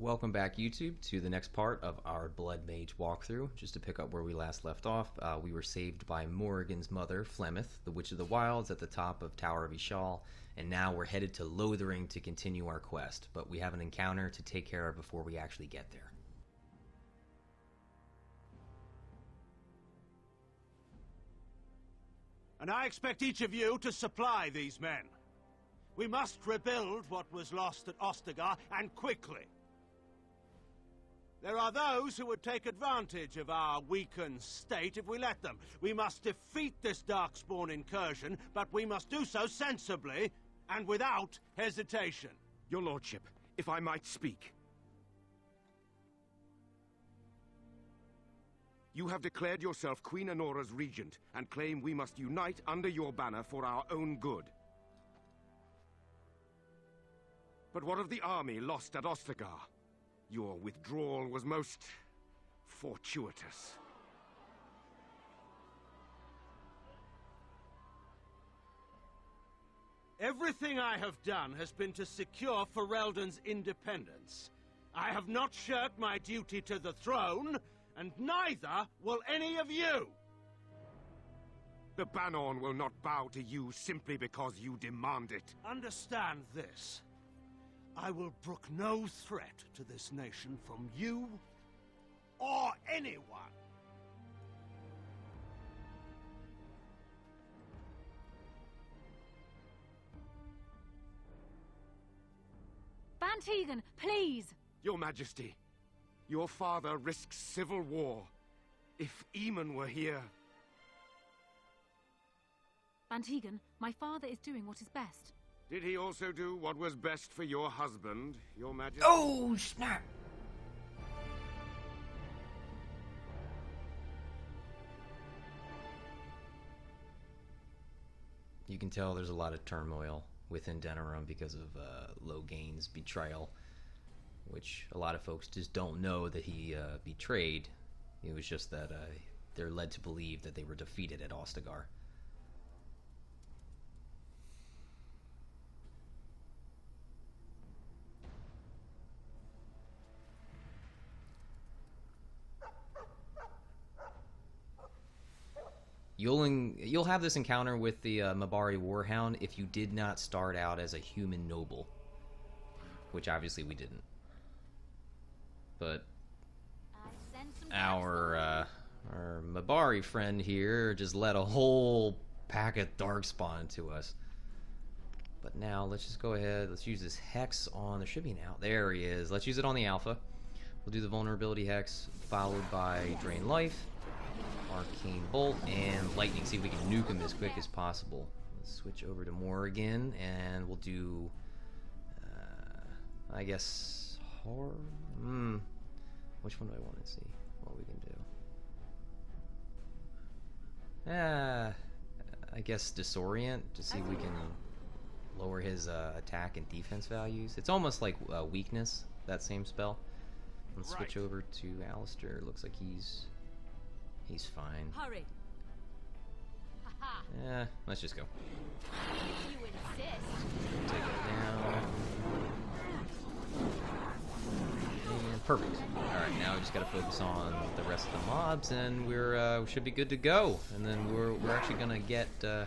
Welcome back, YouTube, to the next part of our Blood Mage walkthrough. Just to pick up where we last left off, we were saved by Morrigan's mother, Flemeth, the Witch of the Wilds, at the top of Tower of Ishal, and now we're headed to Lothering to continue our quest, but we have an encounter to take care of before we actually get there. And I expect each of you to supply these men. We must rebuild what was lost at Ostagar, and quickly. There are those who would take advantage of our weakened state if we let them. We must defeat this Darkspawn incursion, but we must do so sensibly and without hesitation. Your lordship, if I might speak. You have declared yourself Queen Anora's regent, and claim we must unite under your banner for our own good. But what of the army lost at Ostagar? Your withdrawal was most fortuitous. Everything I have done has been to secure Ferelden's independence. I have not shirked my duty to the throne, and neither will any of you! The Banorn will not bow to you simply because you demand it. Understand this. I will brook no threat to this nation from you or anyone. Bantegan, please! Your Majesty, your father risks civil war. If Eamon were here... Bantegan, my father is doing what is best. Did he also do what was best for your husband, Your Majesty? Oh, snap! You can tell there's a lot of turmoil within Denerim because of Loghain's betrayal, which a lot of folks just don't know that he betrayed. It was just that they're led to believe that they were defeated at Ostagar. You'll have this encounter with the Mabari Warhound if you did not start out as a human noble, which obviously we didn't. But our Mabari friend here just led a whole pack of darkspawn to us. But now let's just go ahead. Let's use this hex on. There should be an out. There he is. Let's use it on the alpha. We'll do the vulnerability hex followed by drain life, arcane bolt, and lightning. See if we can nuke him as quick as possible. Let's switch over to Morrigan, and we'll do I guess horror. Which one do I want to see what we can do? I guess disorient to see if we can lower his attack and defense values. It's almost like weakness, that same spell. Let's switch over to Alistair. Looks like he's fine. Hurry. Yeah, let's just go. You insist. Take it down. And perfect. Alright, now we just gotta focus on the rest of the mobs, and we should be good to go. And then we're actually gonna get that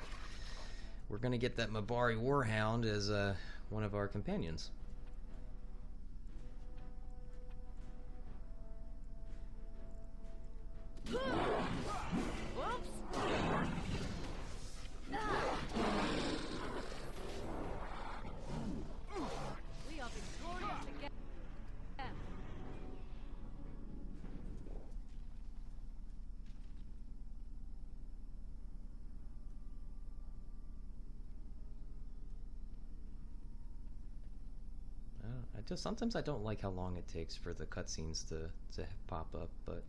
Mabari Warhound as one of our companions. Whoops! We are victorious again. Sometimes I don't like how long it takes for the cutscenes to pop up, but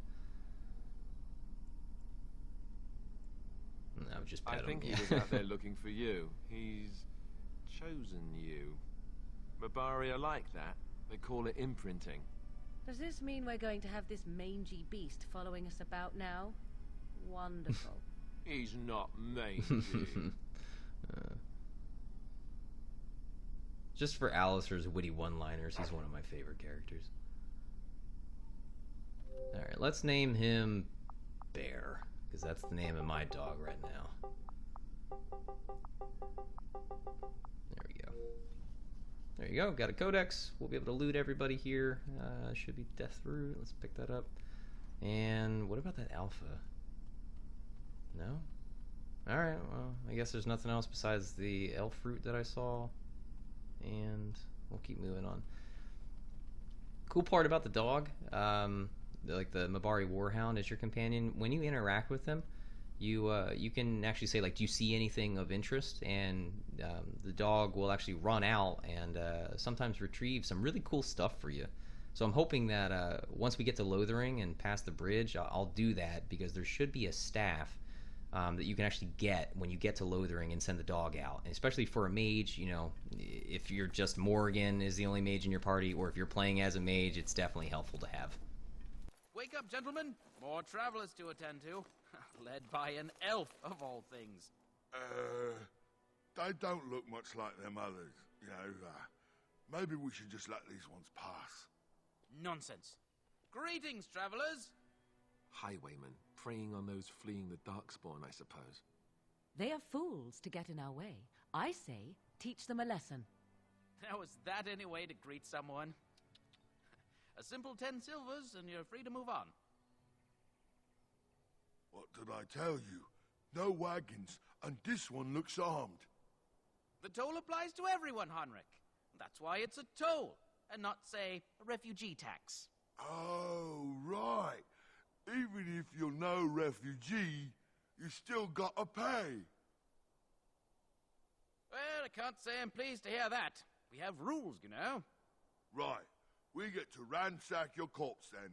I would just pet I think him. he was out there looking for you. He's chosen you. Mabari are like that. They call it imprinting. Does this mean we're going to have this mangy beast following us about now? Wonderful. He's not mangy. Just for Alistair's witty one-liners, he's one of my favorite characters. Alright, let's name him Bear, because that's the name of my dog right now. There we go. There you go, got a codex. We'll be able to loot everybody here. Should be death root. Let's pick that up. And what about that alpha? No? Alright, well, I guess there's nothing else besides the elf fruit that I saw. And we'll keep moving on. Cool part about the dog, like the Mabari Warhound is your companion. When you interact with him, you can actually say, like, do you see anything of interest? And the dog will actually run out and sometimes retrieve some really cool stuff for you. So I'm hoping that once we get to Lothering and past the bridge, I'll do that, because there should be a staff that you can actually get when you get to Lothering and send the dog out. And especially for a mage, you know, if you're just Morrigan is the only mage in your party, or if you're playing as a mage, it's definitely helpful to have. Wake up, gentlemen. More travelers to attend to. Led by an elf, of all things. They don't look much like them others, you know. Maybe we should just let these ones pass. Nonsense. Greetings, travelers. Highwaymen, preying on those fleeing the Darkspawn, I suppose. They are fools to get in our way. I say, teach them a lesson. Now, is that any way to greet someone? A simple 10 silvers, and you're free to move on. What did I tell you? No wagons, and this one looks armed. The toll applies to everyone, Henrik. That's why it's a toll, and not, say, a refugee tax. Oh, right. Even if you're no refugee, you still gotta pay. Well, I can't say I'm pleased to hear that. We have rules, you know. Right. We get to ransack your corpse then.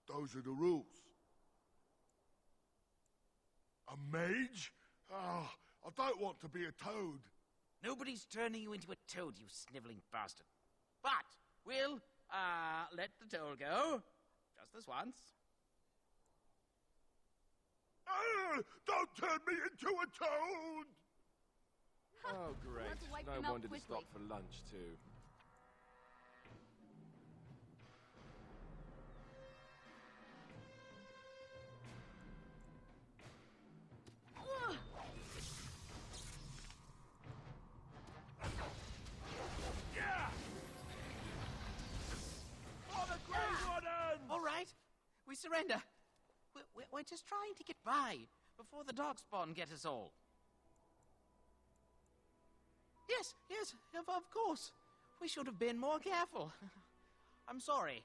Those are the rules. A mage? Ah, I don't want to be a toad. Nobody's turning you into a toad, you sniveling bastard. But we'll, let the toll go. Just this once. Don't turn me into a toad! Oh, great. Want to wipe No them out wonder to quickly. stop for lunch, too. For the Grey Warden! All right, we surrender. We're just trying to get by before the Darkspawn get us all. Yes, of course. We should have been more careful. I'm sorry.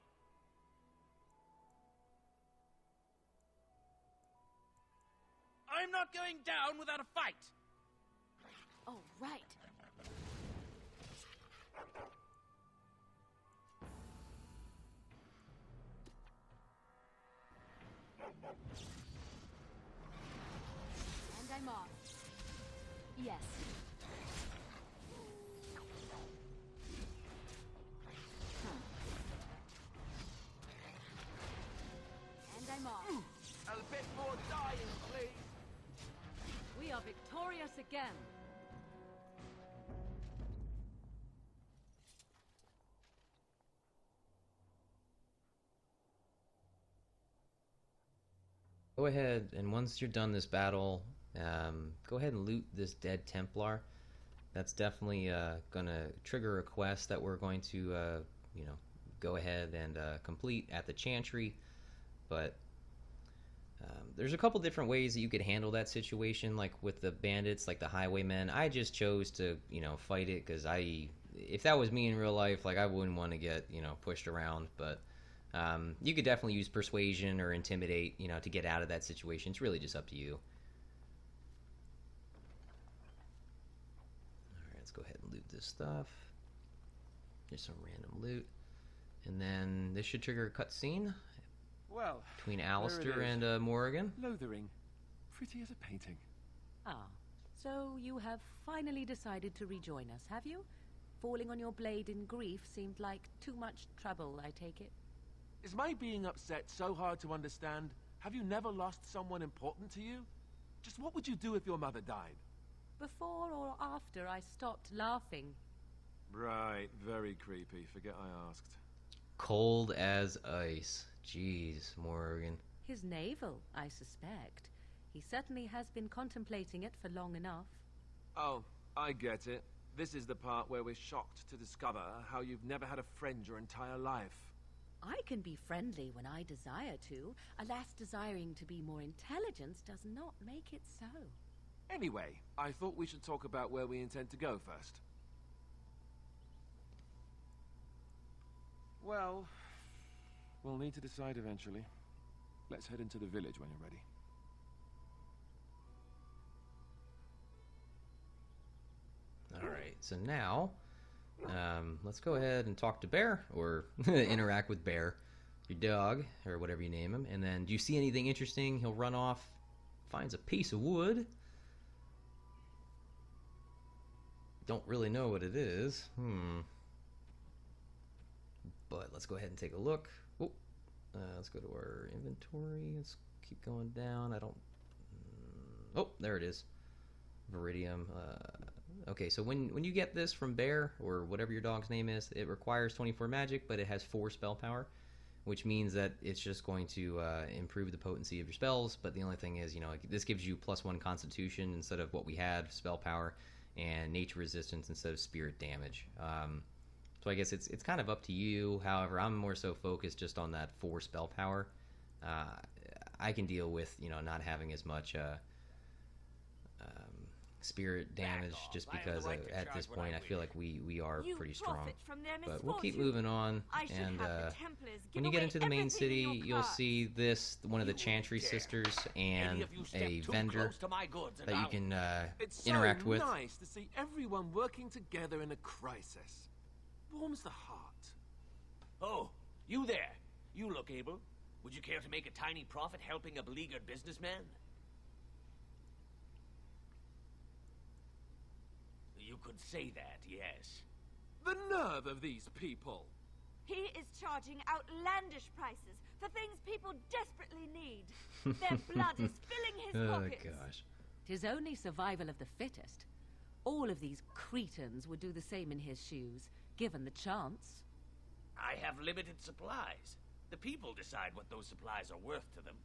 I'm not going down without a fight. Oh, right. And I'm off. Yes. And I'm off. A bit more dying, please. We are victorious again. Go ahead, and once you're done this battle, go ahead and loot this dead Templar. That's definitely gonna trigger a quest that we're going to, you know, go ahead and complete at the Chantry. But there's a couple different ways that you could handle that situation, like with the bandits, like the highwaymen. I just chose to, you know, fight it because if that was me in real life, like I wouldn't want to get, you know, pushed around. But you could definitely use persuasion or intimidate, you know, to get out of that situation. It's really just up to you. Alright, let's go ahead and loot this stuff. There's some random loot. And then this should trigger a cutscene Well, between there it Alistair is. and Morrigan. Lothering. Pretty as a painting. Ah, so you have finally decided to rejoin us, have you? Falling on your blade in grief seemed like too much trouble, I take it. Is my being upset so hard to understand? Have you never lost someone important to you? Just what would you do if your mother died? Before or after I stopped laughing. Right, very creepy. Forget I asked. Cold as ice. Jeez, Morrigan. His navel, I suspect. He certainly has been contemplating it for long enough. Oh, I get it. This is the part where we're shocked to discover how you've never had a friend your entire life. I can be friendly when I desire to. Alas, desiring to be more intelligent does not make it so. Anyway, I thought we should talk about where we intend to go first. Well, we'll need to decide eventually. Let's head into the village when you're ready. Alright, so now, let's go ahead and talk to Bear, or interact with Bear, your dog, or whatever you name him, and then do you see anything interesting? He'll run off, finds a piece of wood. Don't really know what it is. But let's go ahead and take a look. Oh, let's go to our inventory. Let's keep going down. I don't... Oh, there it is. Viridium. Okay, so when you get this from Bear, or whatever your dog's name is, it requires 24 magic, but it has 4 spell power, which means that it's just going to improve the potency of your spells. But the only thing is, you know, this gives you +1 constitution instead of what we had, spell power, and nature resistance instead of spirit damage. So I guess it's kind of up to you. However, I'm more so focused just on that 4 spell power. I can deal with, you know, not having as much spirit damage, just because at this point I feel like we are pretty strong. But we'll keep moving on, and when you get into the main city, you'll see this, one of the Chantry sisters, and a vendor that you can interact with. It's so nice to see everyone working together in a crisis. Warms the heart. Oh, you there. You look able. Would you care to make a tiny profit helping a beleaguered businessman? You could say that, yes. The nerve of these people! He is charging outlandish prices for things people desperately need. Their blood is filling his pockets. Oh, gosh. 'Tis only survival of the fittest. All of these cretins would do the same in his shoes, given the chance. I have limited supplies. The people decide what those supplies are worth to them.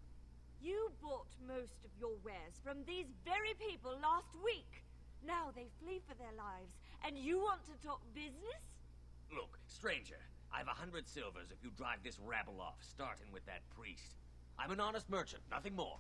You bought most of your wares from these very people last week. Now they flee for their lives, and you want to talk business? Look, stranger, I've 100 silvers if you drive this rabble off, starting with that priest. I'm an honest merchant, nothing more.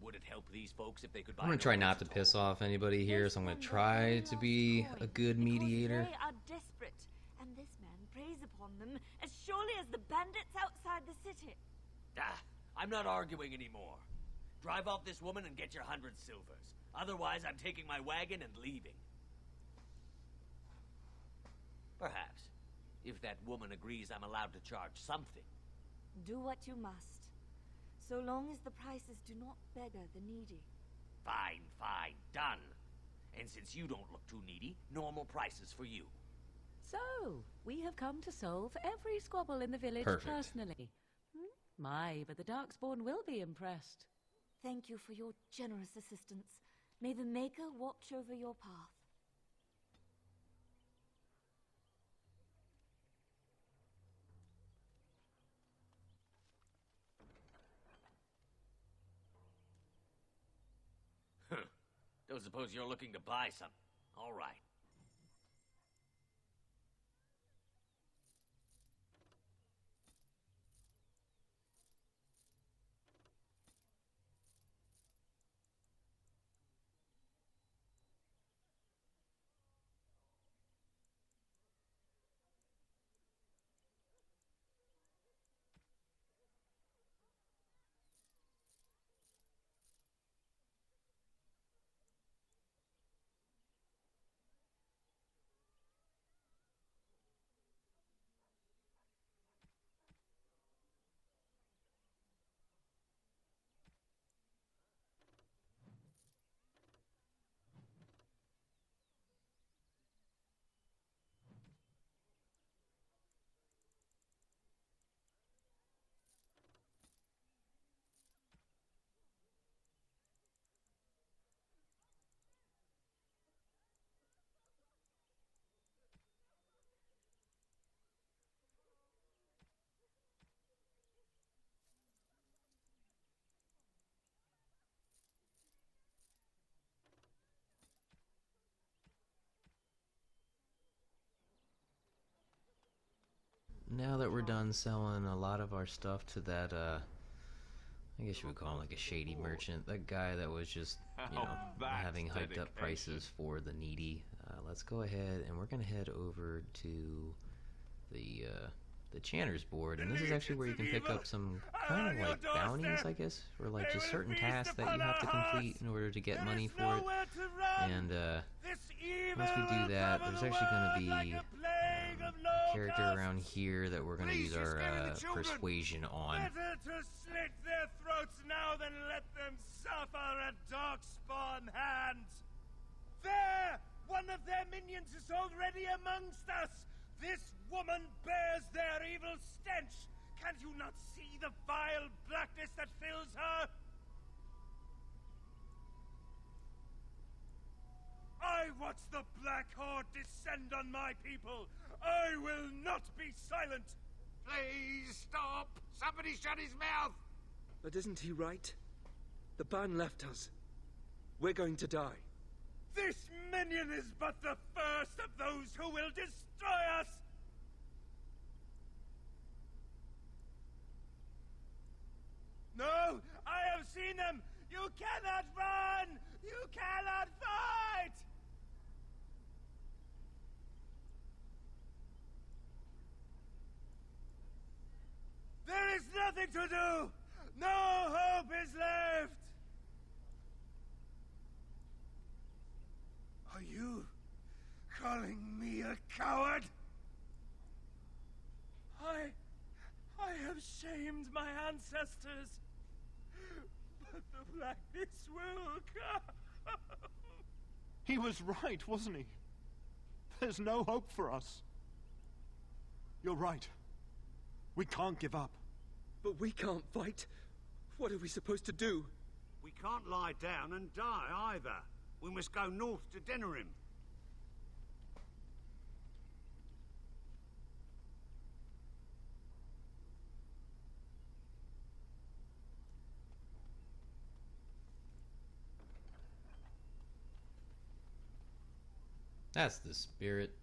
Would it help these folks if they could buy... I'm going to try not to piss off anybody here, so I'm going to try to be a good mediator. They are desperate, and this man preys upon them as surely as the bandits outside the city. Ah, I'm not arguing anymore. Drive off this woman and get your 100 silvers. Otherwise, I'm taking my wagon and leaving. Perhaps, if that woman agrees I'm allowed to charge something. Do what you must, so long as the prices do not beggar the needy. Fine, fine, done. And since you don't look too needy, normal prices for you. So, we have come to solve every squabble in the village personally. My, but the Darkspawn will be impressed. Thank you for your generous assistance. May the Maker watch over your path. Don't suppose you're looking to buy some. All right. we're done selling a lot of our stuff to that, I guess you would call him like a shady merchant. That guy that was just, you know, having hyped up prices for the needy. Let's go ahead and we're going to head over to the Chanter's board, and this is actually where you can pick up some kind of like bounties, I guess, or like just certain tasks that you have to complete in order to get money for it. And once we do that, there's actually going to be a character around here that we're going to use our persuasion on. Better to slit their throats now than let them suffer at darkspawn hands. There! One of their minions is already amongst us! This woman bears their evil stench! Can you not see the vile blackness that fills her? I watch the Black Horde descend on my people! I will not be silent! Please stop! Somebody shut his mouth! But isn't he right? The ban left us. We're going to die. This minion is but the first of those who will destroy us! No! I have seen them! You cannot run! You cannot fight! There is nothing to do! No hope is left! Are you calling me a coward? I have shamed my ancestors, but the blackness will come. He was right, wasn't he? There's no hope for us. You're right. We can't give up. But we can't fight. What are we supposed to do? We can't lie down and die either. We must go north to Denerim. That's the spirit.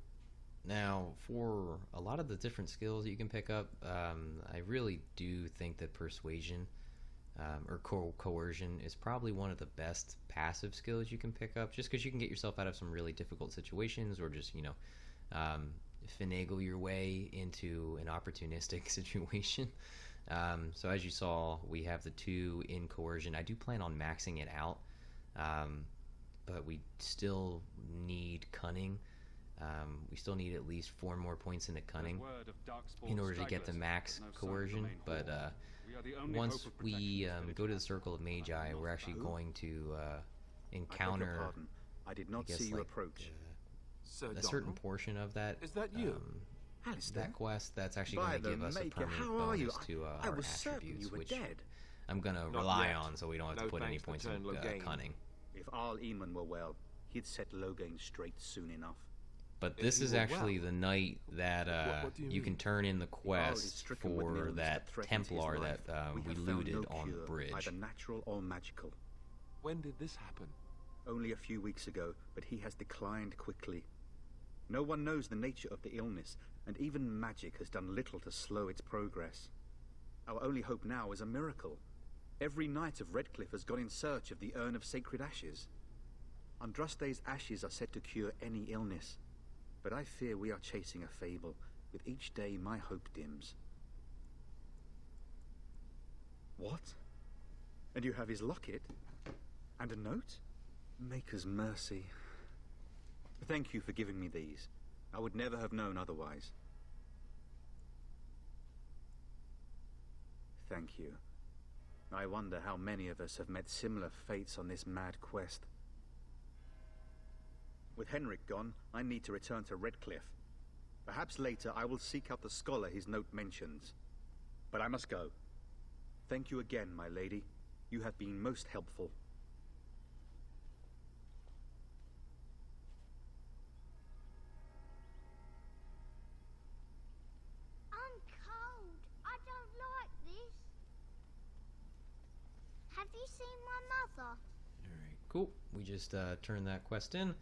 Now, for a lot of the different skills that you can pick up, I really do think that persuasion or coercion is probably one of the best passive skills you can pick up, just because you can get yourself out of some really difficult situations, or just, you know, finagle your way into an opportunistic situation. So as you saw, we have the 2 in coercion. I do plan on maxing it out, but we still need cunning. We still need at least 4 more points into cunning in order to get the max coercion. But once we go to the Circle of Magi, we're actually going to encounter, I did not see you approach. a certain portion of that. Is that you? That quest that's actually going to give us a permanent bonus to our attributes, which I'm going to rely on so we don't have to put any points in cunning. If Arl Eamon were well, he'd set Loghain straight soon enough. But this is actually the night that you can turn in the quest for that Templar that we looted on the bridge. Either natural or magical. When did this happen? Only a few weeks ago, but he has declined quickly. No one knows the nature of the illness, and even magic has done little to slow its progress. Our only hope now is a miracle. Every knight of Redcliffe has gone in search of the Urn of Sacred Ashes. Andraste's ashes are said to cure any illness. But I fear we are chasing a fable. With each day, my hope dims. What? And you have his locket? And a note? Maker's mercy. Thank you for giving me these. I would never have known otherwise. Thank you. I wonder how many of us have met similar fates on this mad quest. With Henrik gone, I need to return to Redcliffe. Perhaps later I will seek out the scholar his note mentions. But I must go. Thank you again, my lady. You have been most helpful. I'm cold. I don't like this. Have you seen my mother? Alright, cool. We just turned that quest in.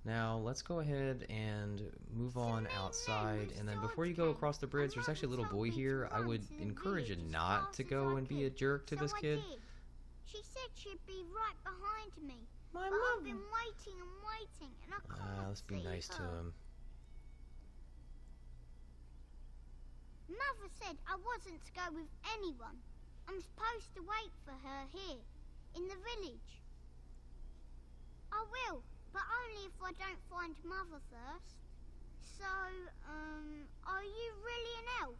Now, let's go ahead and move on outside, and then before you go across the bridge, there's actually a little boy here. I would encourage you not to go and be a jerk to this kid. She said she'd be right behind me. My but mum. I've been waiting and waiting, and I can't Let's be nice to him. Mother said I wasn't to go with anyone. I'm supposed to wait for her here, in the village. I will, but only if I don't find Mother first. So, are you really an elf?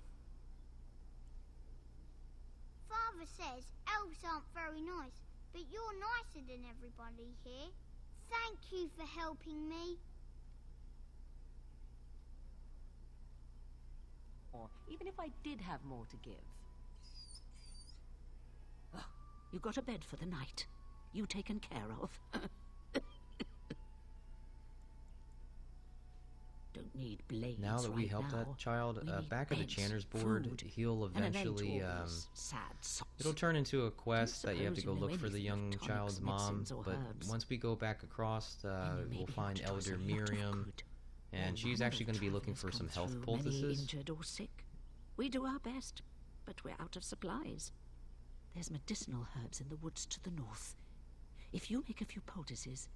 Father says elves aren't very nice, but you're nicer than everybody here. Thank you for helping me. Even if I did have more to give. Oh, you got a bed for the night. You taken care of. Don't need blades. Now that we helped that child, back at the Chanter's board, he'll eventually, it'll turn into a quest that you have to go look for the young child's mom, but once we go back across, we'll find Elder Miriam, and she's actually going to be looking for some health poultices. Injured or sick. We do our best, but we're out of supplies. There's medicinal herbs in the woods to the north. If you make a few poultices,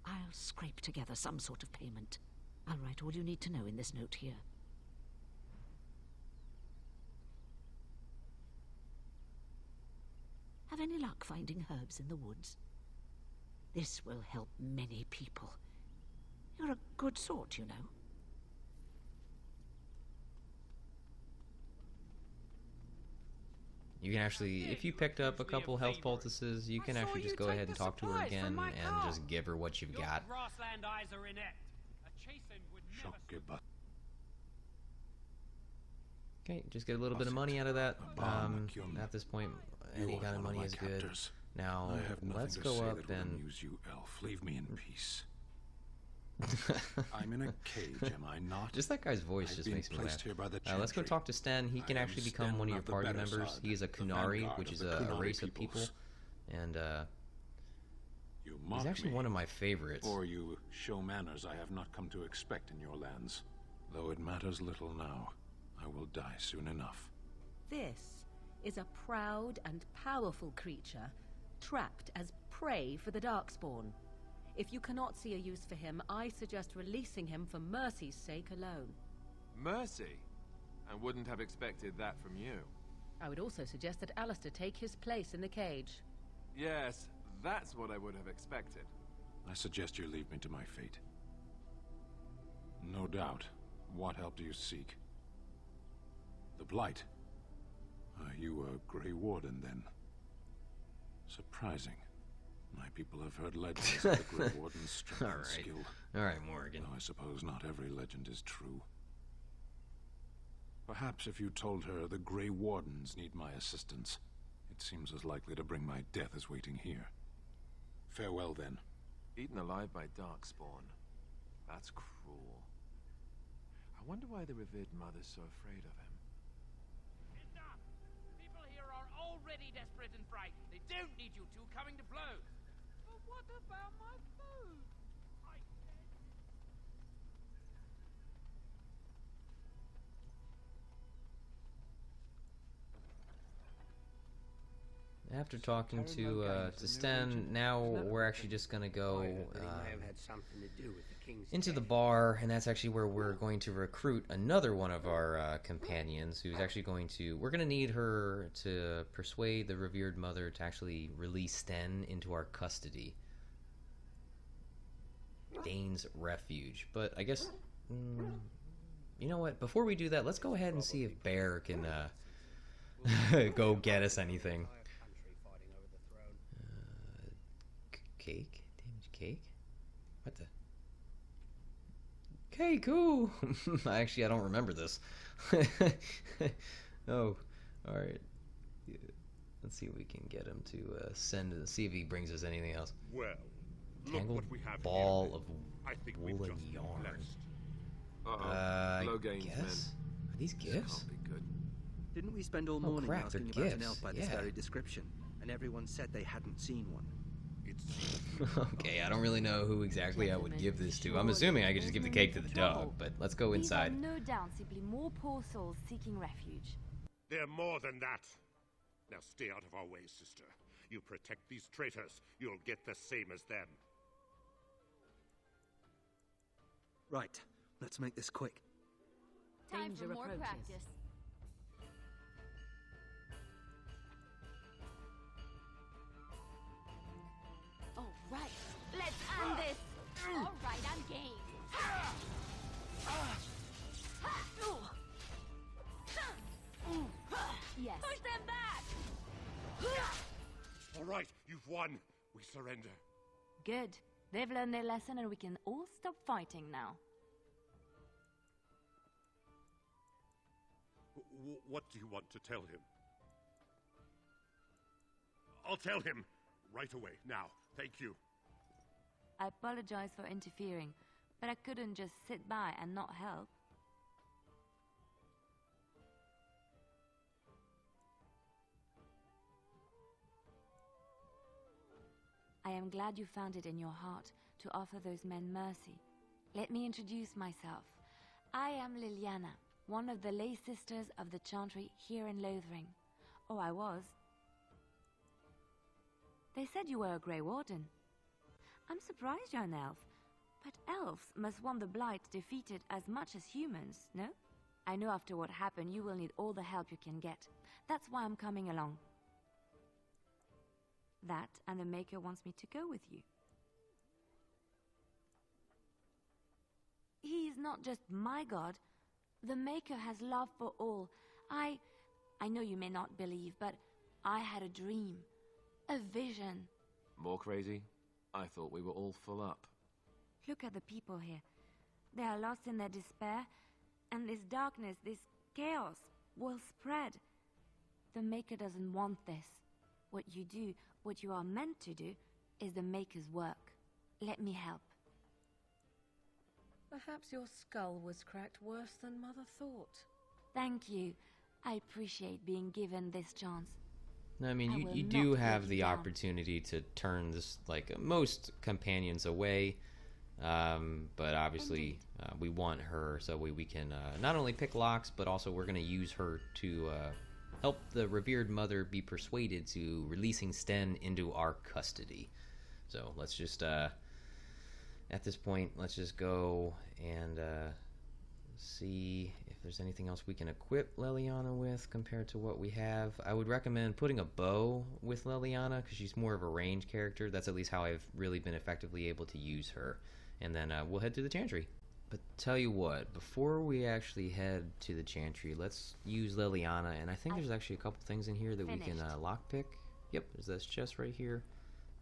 I'll scrape together some sort of payment. I'll write all you need to know in this note here. Have any luck finding herbs in the woods? This will help many people. You're a good sort, you know. You can actually, if you picked up a couple health poultices, you can actually just go ahead and talk to her again and just give her what you've got. Grassland eyes are inept. A chastened would never... Okay, just get a little bit of money out of that. At this point, any kind of money is good. Now, let's go up and... Use you, elf. Leave me in peace. I'm in a cage, am I not? Just that guy's voice just makes me laugh. Let's go talk to Sten. He can actually become one of your party members. He is a Qunari, which is a race of people. And he's actually one of my favorites. Or you show manners I have not come to expect in your lands. Though it matters little now. I will die soon enough. This is a proud and powerful creature, trapped as prey for the Darkspawn. If you cannot see a use for him, I suggest releasing him for mercy's sake alone. Mercy? I wouldn't have expected that from you. I would also suggest that Alistair take his place in the cage. Yes, that's what I would have expected. I suggest you leave me to my fate. No doubt. What help do you seek? The Blight. Are you a Grey Warden, then? Surprising. My people have heard legends of the Grey Warden's strength and skill. Alright, Morrigan. Though I suppose not every legend is true. Perhaps if you told her the Grey Wardens need my assistance, it seems as likely to bring my death as waiting here. Farewell, then. Eaten alive by Darkspawn. That's cruel. I wonder why the revered mother's so afraid of him. Enough! People here are already desperate and frightened. They don't need you two coming to blows. But what about my food? After talking to Sten, now we're actually just gonna go into the bar, and that's actually where we're going to recruit another one of our companions, who's actually going to... We're gonna need her to persuade the revered mother to actually release Sten into our custody. Dane's refuge. But I guess... you know what? Before we do that, let's go ahead and see if Bear can go get us anything. Cake? Damaged cake? What the? Cake, ooh! Actually, I don't remember this. Oh, alright. Yeah. Let's see if we can get him to see if he brings us anything else. Well, Tangled ball of wool and yarn. Loghain's men. Are these gifts? Can't be good. Didn't we spend all morning crap, asking they're about an gifts. elf by this very description, and everyone said they hadn't seen one? It's Okay, I don't really know who exactly I would give this to. I'm assuming I could just give the cake to the dog, but let's go inside. These are no doubt simply more poor souls seeking refuge. They're more than that. Now stay out of our way, sister. You protect these traitors, you'll get the same as them. Right, let's make this quick. Time for more practice. All right, let's end this. All right, I'm game. Yes. Push them back. All right, you've won. We surrender. Good. They've learned their lesson and we can all stop fighting now. What do you want to tell him? I'll tell him right away, now. Thank you. I apologize for interfering, but I couldn't just sit by and not help. I am glad you found it in your heart to offer those men mercy. Let me introduce myself. I am Leliana, one of the lay sisters of the Chantry here in Lothering. Oh, I was. They said you were a Grey Warden. I'm surprised you're an elf, but elves must want the Blight defeated as much as humans, no? I know after what happened you will need all the help you can get. That's why I'm coming along. That and the Maker wants me to go with you. He is not just my god. The Maker has love for all. I know you may not believe, but I had a dream. A vision. More crazy? I thought we were all full up. Look at the people here. They are lost in their despair, and this darkness, this chaos, will spread. The Maker doesn't want this. What you do, what you are meant to do, is the Maker's work. Let me help. Perhaps your skull was cracked worse than Mother thought. Thank you. I appreciate being given this chance. No, I mean, you do have the opportunity to turn this, like, most companions away. But obviously, we want her so we can not only pick locks, but also we're going to use her to help the revered mother be persuaded to releasing Sten into our custody. So let's just, at this point, let's just go and see if there's anything else we can equip Leliana with compared to what we have. I would recommend putting a bow with Leliana because she's more of a ranged character. That's at least how I've really been effectively able to use her. And then we'll head to the Chantry. But tell you what, before we actually head to the Chantry, let's use Leliana. And I think there's actually a couple things in here that we can lockpick. Yep, there's this chest right here.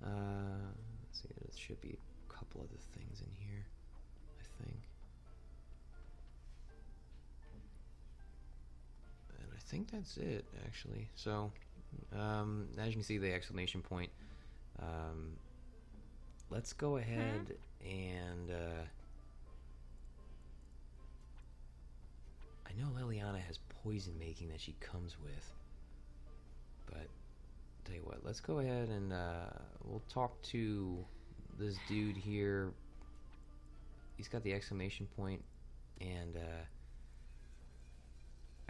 Let's see, there should be a couple other things in here, I think. And I think that's it, actually. So, as you can see, the exclamation point. Let's go ahead and... I know Leliana has poison making that she comes with. But, tell you what, let's go ahead and we'll talk to this dude here. He's got the exclamation point, and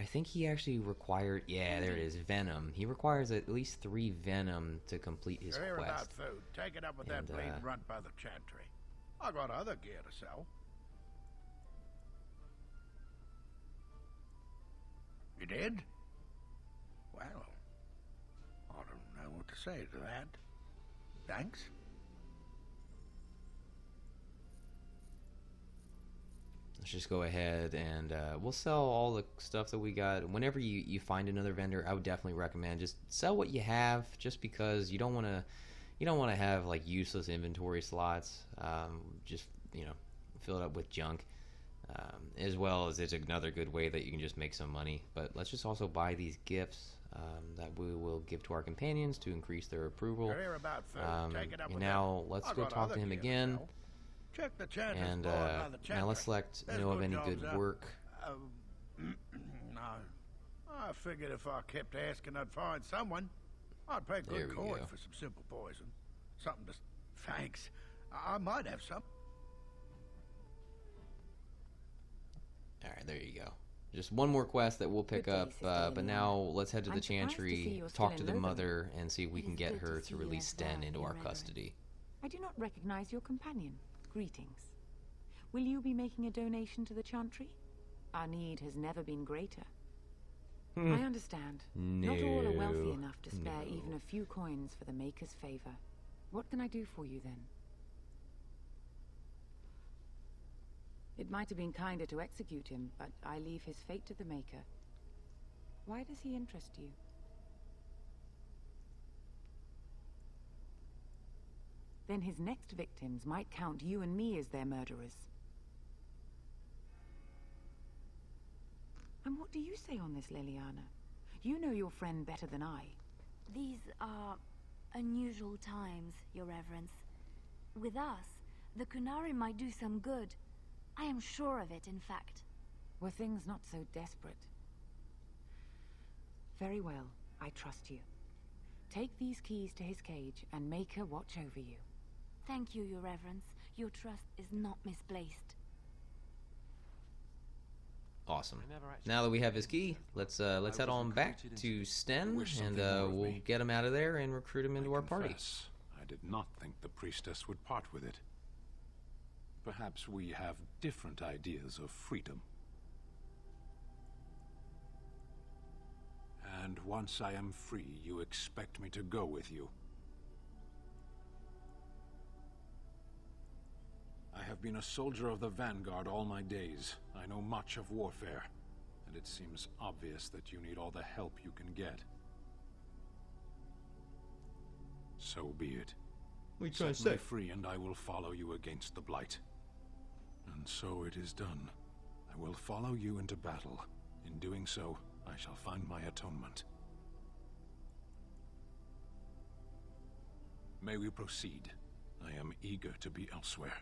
I think he actually required, yeah, there it is, venom. He requires at least 3 venom to complete his Hear quest. about food. Take it up with that bleeding runt by the Chantry. I got other gear to sell. You did? Well, I don't know what to say to that. Thanks. Let's just go ahead and we'll sell all the stuff that we got. Whenever you find another vendor, I would definitely recommend just sell what you have, just because you don't want to have like useless inventory slots. Just, you know, fill it up with junk. As well as it's another good way that you can just make some money. But let's just also buy these gifts that we will give to our companions to increase their approval. And now let's go talk to him again. Check the Chantry's and board by the Chantry. now let's select There's know of any jobs good up. work. No. I figured if I kept asking, I'd find someone. I'd pay There good we coin go. for some simple poison. Something to Thanks. I might have some. Alright, there you go. Just one more quest that we'll pick up, but now let's head to the Chantry, talk to the mother, and see if we can get her to release Sten into our custody. I do not recognize your companion. Greetings. Will you be making a donation to the Chantry? Our need has never been greater. I understand. Not all are wealthy enough to spare even a few coins for the Maker's favor. What can I do for you then? It might have been kinder to execute him, but I leave his fate to the Maker. Why does he interest you? Then his next victims might count you and me as their murderers. And what do you say on this, Leliana? You know your friend better than I. These are unusual times, Your Reverence. With us, the Qunari might do some good. I am sure of it, in fact. Were things not so desperate? Very well, I trust you. Take these keys to his cage and make her watch over you. Thank you, Your Reverence. Your trust is not misplaced. Awesome. Now that we have his key, let's head on back to Sten, and we'll get him out of there and recruit him into our party. I did not think the priestess would part with it. Perhaps we have different ideas of freedom. And once I am free, you expect me to go with you. I have been a soldier of the Vanguard all my days. I know much of warfare, and it seems obvious that you need all the help you can get. So be it. Set me free, and I will follow you against the Blight. And so it is done. I will follow you into battle. In doing so, I shall find my atonement. May we proceed? I am eager to be elsewhere.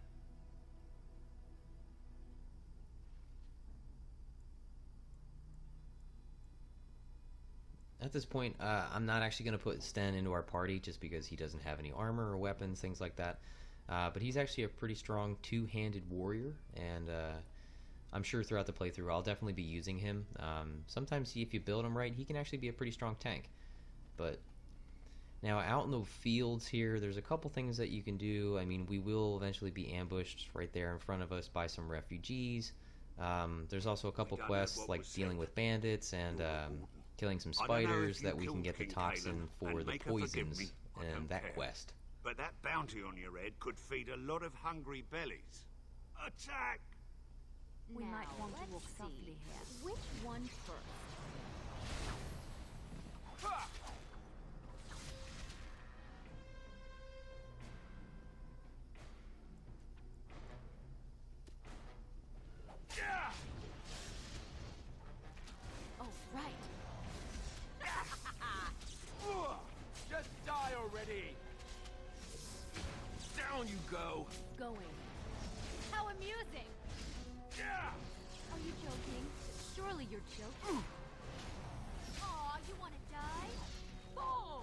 At this point, I'm not actually going to put Sten into our party just because he doesn't have any armor or weapons, things like that. But he's actually a pretty strong two-handed warrior, and I'm sure throughout the playthrough I'll definitely be using him. Sometimes if you build him right, he can actually be a pretty strong tank. But now out in the fields here, there's a couple things that you can do. I mean, we will eventually be ambushed right there in front of us by some refugees. There's also a couple quests like dealing with bandits and killing some spiders that we can get the toxin for the poisons in that quest. But that bounty on your head could feed a lot of hungry bellies. Attack! We might want to walk softly here. Which one first? Oh, right. Just die already! Down you go! Going. How amusing! Are you joking? Surely you're joking. Aw, you want to die? Oh!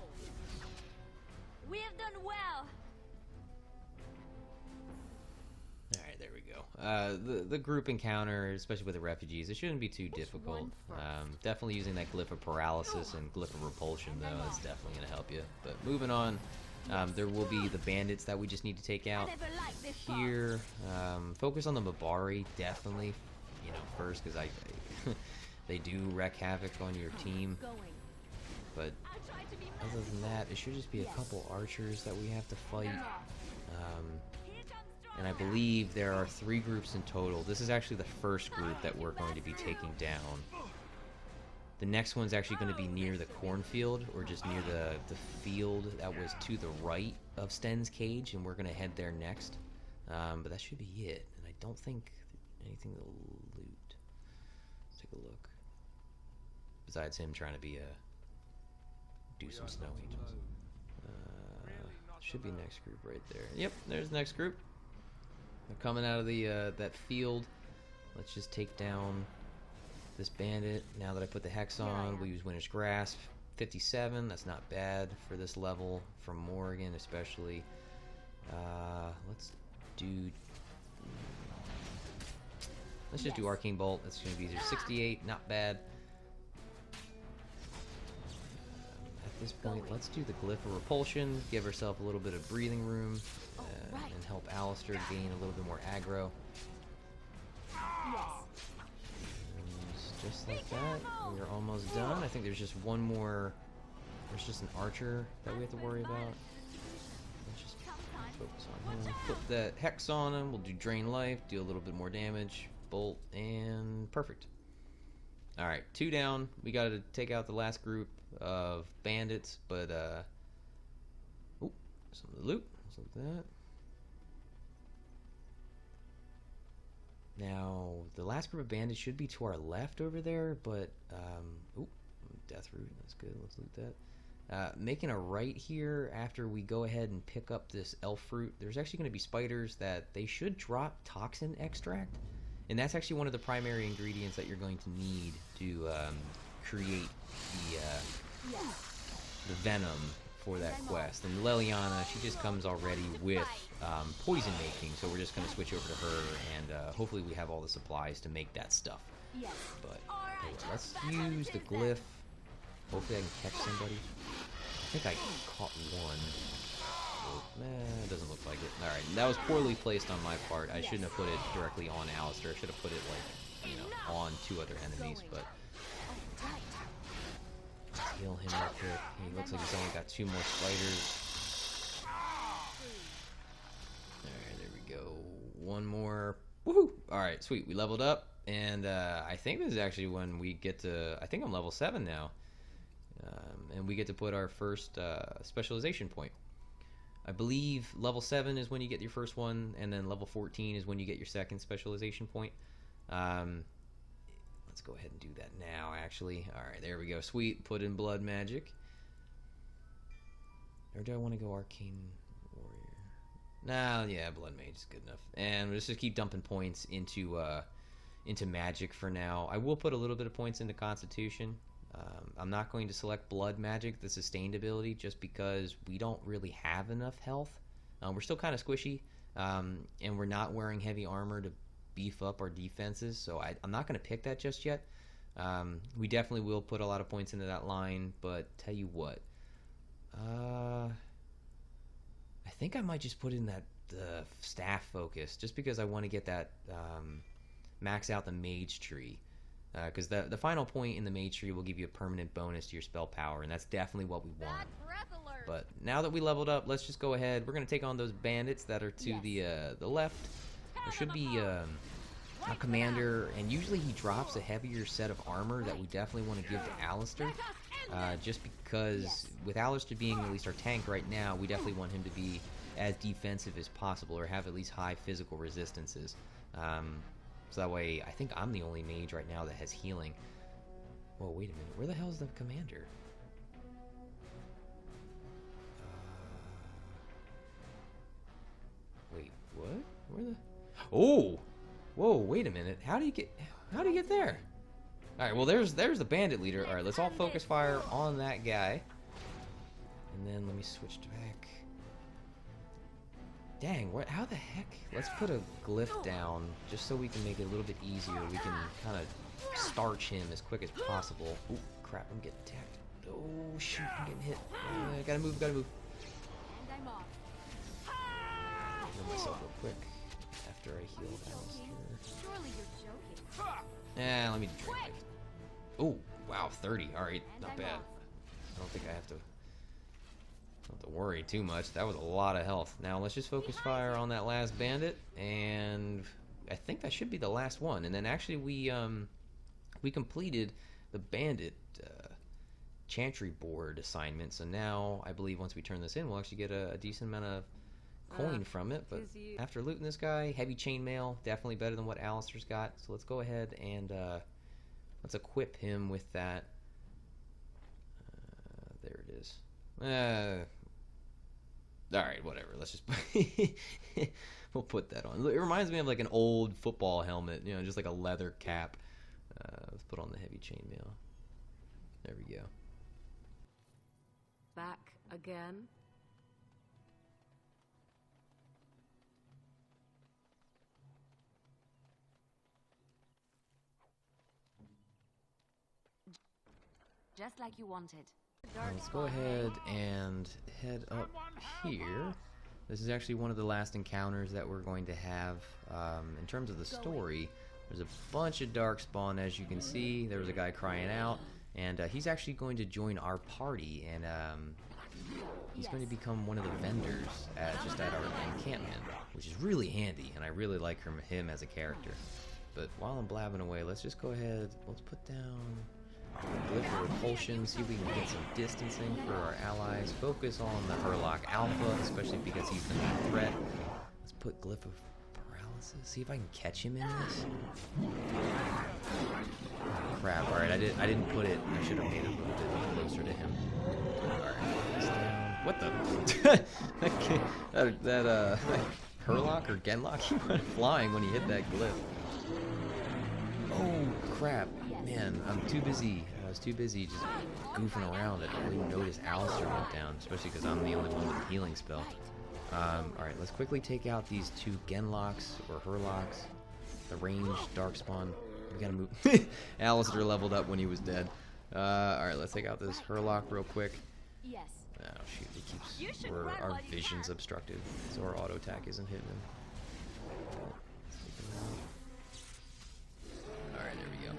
We have done well. Alright, there we go. The group encounter, especially with the refugees, it shouldn't be too difficult. Definitely using that glyph of paralysis and glyph of repulsion, though, is definitely going to help you. But moving on, there will be the bandits that we just need to take out here. Focus on the Mabari, definitely, first, because they do wreak havoc on your team. But other than that, it should just be a couple archers that we have to fight. And I believe there are 3 groups in total. This is actually the first group that we're going to be taking down. The next one's actually going to be near the cornfield, or just near the field that was to the right of Sten's cage, and we're going to head there next. But that should be it, and I don't think anything to loot. Let's take a look. Besides him trying to be do some snow agents. Should be next group right there. Yep, there's the next group. They're coming out of the that field. Let's just take down this bandit. Now that I put the hex on, we'll use Winter's Grasp. 57, that's not bad for this level from Morrigan especially. Let's do... Let's just do Arcane Bolt. That's going to be easier. 68, not bad. At this point, let's do the Glyph of Repulsion. Give ourselves a little bit of breathing room. And help Alistair gain a little bit more aggro. Just like that, we are almost done. I think there's just one more. There's just an archer that we have to worry about. Let's just focus on him. Put that hex on him. We'll do drain life, do a little bit more damage. Bolt, and perfect. Alright, 2 down. We got to take out the last group of bandits, but ooh, some of the loot. Let's look at that. Now, the last group of bandits should be to our left over there, but, ooh, death root, that's good, let's loot that. Making a right here after we go ahead and pick up this elf fruit, there's actually going to be spiders that they should drop toxin extract, and that's actually one of the primary ingredients that you're going to need to create the venom for that quest. And Leliana, she just comes already with poison making, so we're just going to switch over to her, and hopefully we have all the supplies to make that stuff. But let's use the glyph. Hopefully I can catch somebody. I think I caught one. It doesn't look like it. Alright, that was poorly placed on my part. I shouldn't have put it directly on Alistair. I should have put it, like, you know, on 2 other enemies, but... Heal him real quick. He looks like he's only got 2 more spiders. Alright, there we go. 1 more. Woohoo! Alright, sweet. We leveled up, and I think this is actually when we get to... I think I'm level 7 now. And we get to put our first specialization point. I believe level 7 is when you get your first one, and then level 14 is when you get your second specialization point. Let's go ahead and do that now, actually. Alright, there we go. Sweet. Put in blood magic. Or do I want to go arcane warrior? Nah, yeah, blood mage is good enough. And let's just keep dumping points into magic for now. I will put a little bit of points into constitution. I'm not going to select blood magic, the sustained ability, just because we don't really have enough health. We're still kind of squishy, and we're not wearing heavy armor to beef up our defenses, so I'm not going to pick that just yet. We definitely will put a lot of points into that line, but tell you what, I think I might just put in the staff focus, just because I want to get that max out the mage tree. Because the final point in the Mage tree will give you a permanent bonus to your spell power, and that's definitely what we want. But now that we leveled up, let's just go ahead. We're going to take on those bandits that are to the left. There should be a commander, and usually he drops a heavier set of armor that we definitely want to give to Alistair. Just because with Alistair being at least our tank right now, we definitely want him to be as defensive as possible, or have at least high physical resistances. So that way, I think I'm the only mage right now that has healing. Whoa, wait a minute. Where the hell is the commander? Wait, what? Where the... Oh! Whoa, wait a minute. How do you get there? Alright, well, there's the bandit leader. Alright, let's all focus fire on that guy. And then let me switch back. Dang, how the heck? Let's put a glyph down just so we can make it a little bit easier. We can kind of starch him as quick as possible. Oh, crap, I'm getting attacked. Oh, shoot, I'm getting hit. Gotta move. Heal myself real quick after I heal Alistair. Surely you're joking. Let me drink life. Oh, wow, 30. Alright, not bad. I don't think I have to worry too much. That was a lot of health. Now let's just focus fire on that last bandit, and I think that should be the last one. And then actually we completed the bandit Chantry board assignment, so now I believe once we turn this in, we'll actually get a decent amount of coin from it. But after looting this guy, heavy chainmail, definitely better than what Alistair's got. So let's go ahead and let's equip him with that. There it is. Alright, whatever. Let's just... we'll put that on. It reminds me of like an old football helmet, you know, just like a leather cap. Let's put on the heavy chainmail. There we go. Back again? Just like you wanted. Let's go ahead and head up here. This is actually one of the last encounters that we're going to have. In terms of the story, there's a bunch of darkspawn, as you can see. There was a guy crying out, and he's actually going to join our party, and he's going to become one of the vendors just at our encampment, which is really handy, and I really like him as a character. But while I'm blabbing away, let's just go ahead. Let's put down Glyph of Repulsion, see if we can get some distancing for our allies. Focus on the Hurlock Alpha, especially because he's the main threat. Let's put Glyph of Paralysis. See if I can catch him in this. Oh, crap! All right, I didn't put it. I should have made it a little bit closer to him. All right, what the? that Hurlock or Genlock, he went flying when he hit that Glyph. Oh crap! Man, I was too busy just goofing around. I didn't even notice Alistair went down, especially because I'm the only one with a healing spell. Alright, let's quickly take out these two Genlocks or Hurlocks. The ranged Darkspawn. We gotta move. Alistair leveled up when he was dead. Alright, let's take out this Hurlock real quick. Yes. Oh shoot, it keeps our vision's obstructed, so our auto attack isn't hitting him. Alright, there we go.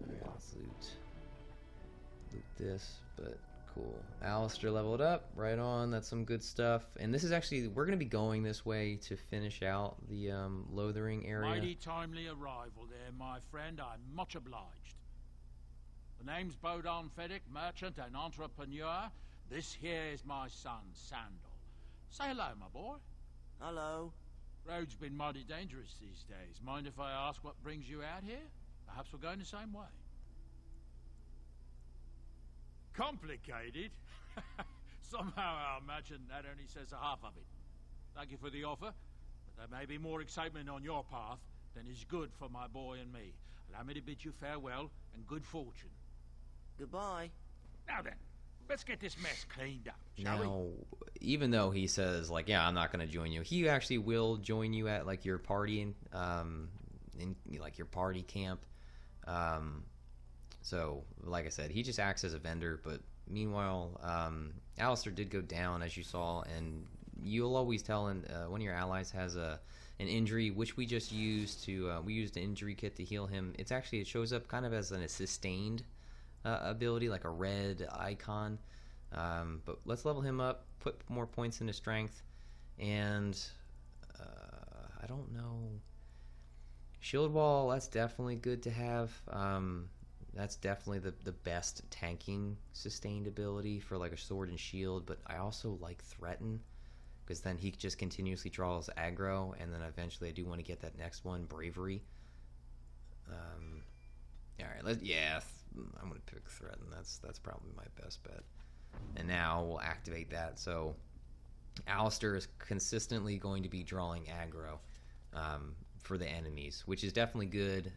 Alright, let's loot this, but cool. Alistair leveled up, right on, that's some good stuff. And this is actually, we're going to be going this way to finish out the Lothering area. Mighty timely arrival there, my friend, I'm much obliged. The name's Bodon Feddick, merchant and entrepreneur. This here is my son, Sandal. Say hello, my boy. Hello. Road's been mighty dangerous these days. Mind if I ask what brings you out here? Perhaps we're going the same way. Complicated? Somehow I imagine that only says a half of it. Thank you for the offer, but there may be more excitement on your path than is good for my boy and me. Allow me to bid you farewell and good fortune. Goodbye. Now then, let's get this mess cleaned up, shall we? Now, even though he says, like, yeah, I'm not going to join you, he actually will join you at, like, your party, in like, your party camp. So, like I said, he just acts as a vendor, but meanwhile, Alistair did go down, as you saw, and you'll always tell when one of your allies has an injury, which we just used to, we used an injury kit to heal him. It shows up kind of as a sustained ability, like a red icon. But let's level him up, put more points into strength, and I don't know. Shield wall, that's definitely good to have. That's definitely the best tanking sustained ability for like a sword and shield, but I also like threaten, because then he just continuously draws aggro, and then eventually I do want to get that next one, bravery. Alright, I'm going to pick threaten. That's probably my best bet. And now we'll activate that. So Alistair is consistently going to be drawing aggro for the enemies, which is definitely good.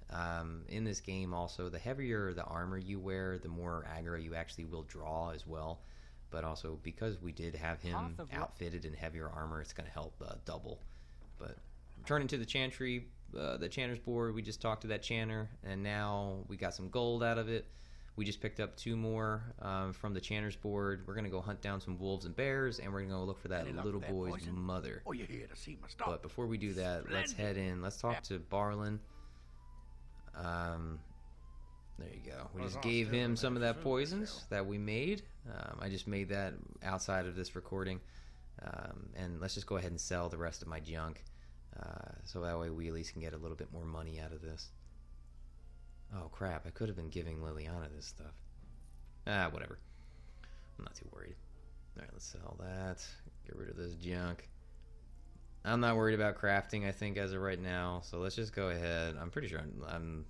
In this game also, the heavier the armor you wear, the more aggro you actually will draw as well. But also, because we did have him outfitted in heavier armor, it's going to help double. But returning to the Chantry, the Chanter's board, we just talked to that Chanter, and now we got some gold out of it. We just picked up 2 more from the Chanter's board. We're going to go hunt down some wolves and bears, and we're going to go look for that little boy's mother. Oh, you're here to see my stuff. But before we do that, let's head in. Let's talk to Barlin. There you go. We just gave him some of that poisons that we made. I just made that outside of this recording. And let's just go ahead and sell the rest of my junk. So that way we at least can get a little bit more money out of this. Oh crap, I could have been giving Leliana this stuff. Whatever. I'm not too worried. Alright, let's sell that. Get rid of this junk. I'm not worried about crafting, I think, as of right now. So let's just go ahead. I'm pretty sure I'm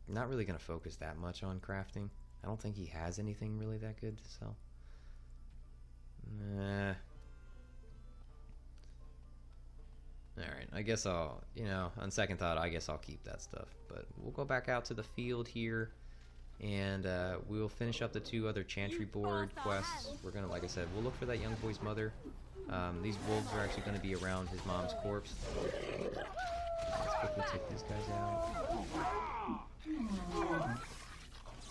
not really going to focus that much on crafting. I don't think he has anything really that good to sell. Nah. Alright, I guess I'll, on second thought, I guess I'll keep that stuff. But we'll go back out to the field here, and we'll finish up the 2 other Chantry board quests. We're going to, like I said, we'll look for that young boy's mother. These wolves are actually going to be around his mom's corpse. Let's quickly take these guys out.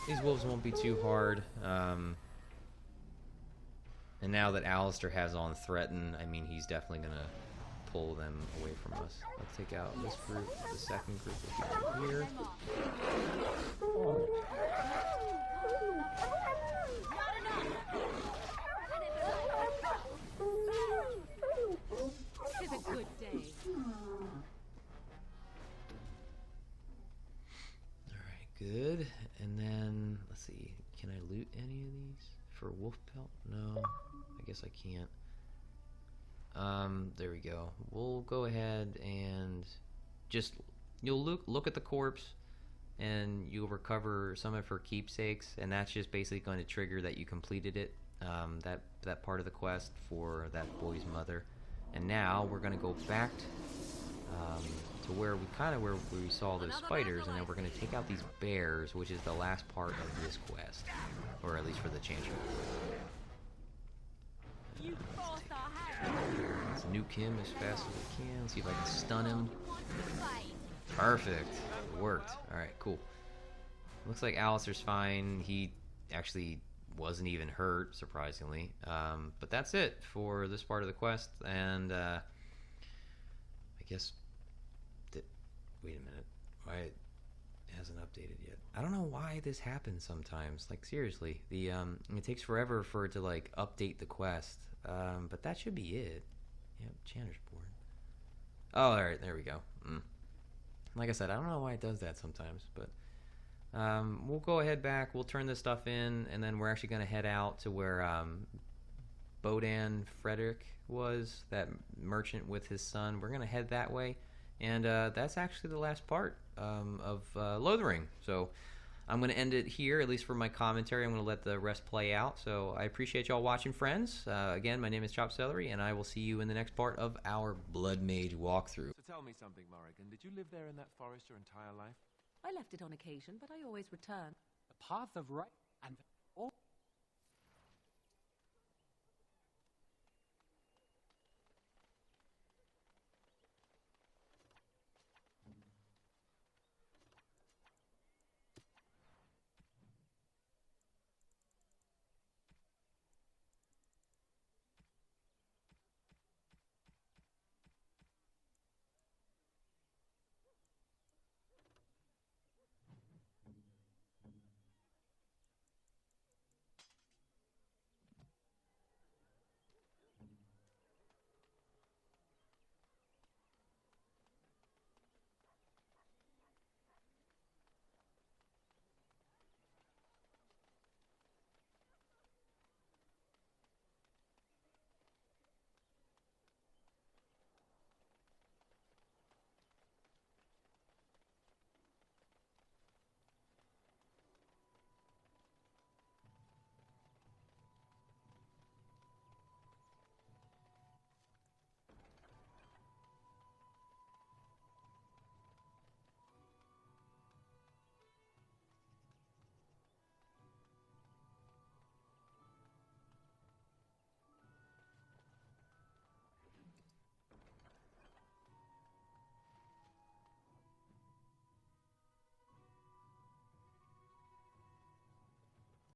These wolves won't be too hard. And now that Alistair has on Threaten, I mean, he's definitely gonna pull them away from us. Let's take out this group. The second group will be right here. It's a good day. Alright, good. And then, let's see, can I loot any of these? For wolf pelt? No, I guess I can't. There we go. We'll go ahead and just, you'll look at the corpse and you'll recover some of her keepsakes, and that's just basically going to trigger that you completed it, that part of the quest for that boy's mother. And now we're going to go back to where we saw those spiders, and then we're going to take out these bears, which is the last part of this quest, or at least for the Chantry. Let's nuke him as fast as we can. See if I can stun him. Perfect. It worked. Alright, cool. Looks like Alistair's fine. He actually wasn't even hurt, surprisingly. But that's it for this part of the quest. And I guess... Wait a minute. Why it hasn't updated yet? I don't know why this happens sometimes. Like, seriously. It takes forever for it to, like, update the quest. But that should be it. Yep, Chanter's board. Oh, alright, there we go. Like I said, I don't know why it does that sometimes, but we'll go ahead back, we'll turn this stuff in, and then we're actually going to head out to where Bodan Frederick was, that merchant with his son. We're going to head that way, and that's actually the last part of Lothering. So I'm going to end it here, at least for my commentary. I'm going to let the rest play out. So I appreciate y'all watching, friends. Again, my name is Chopped Celery, and I will see you in the next part of our Blood Mage walkthrough. So tell me something, Morrigan. Did you live there in that forest your entire life? I left it on occasion, but I always return. The path of right and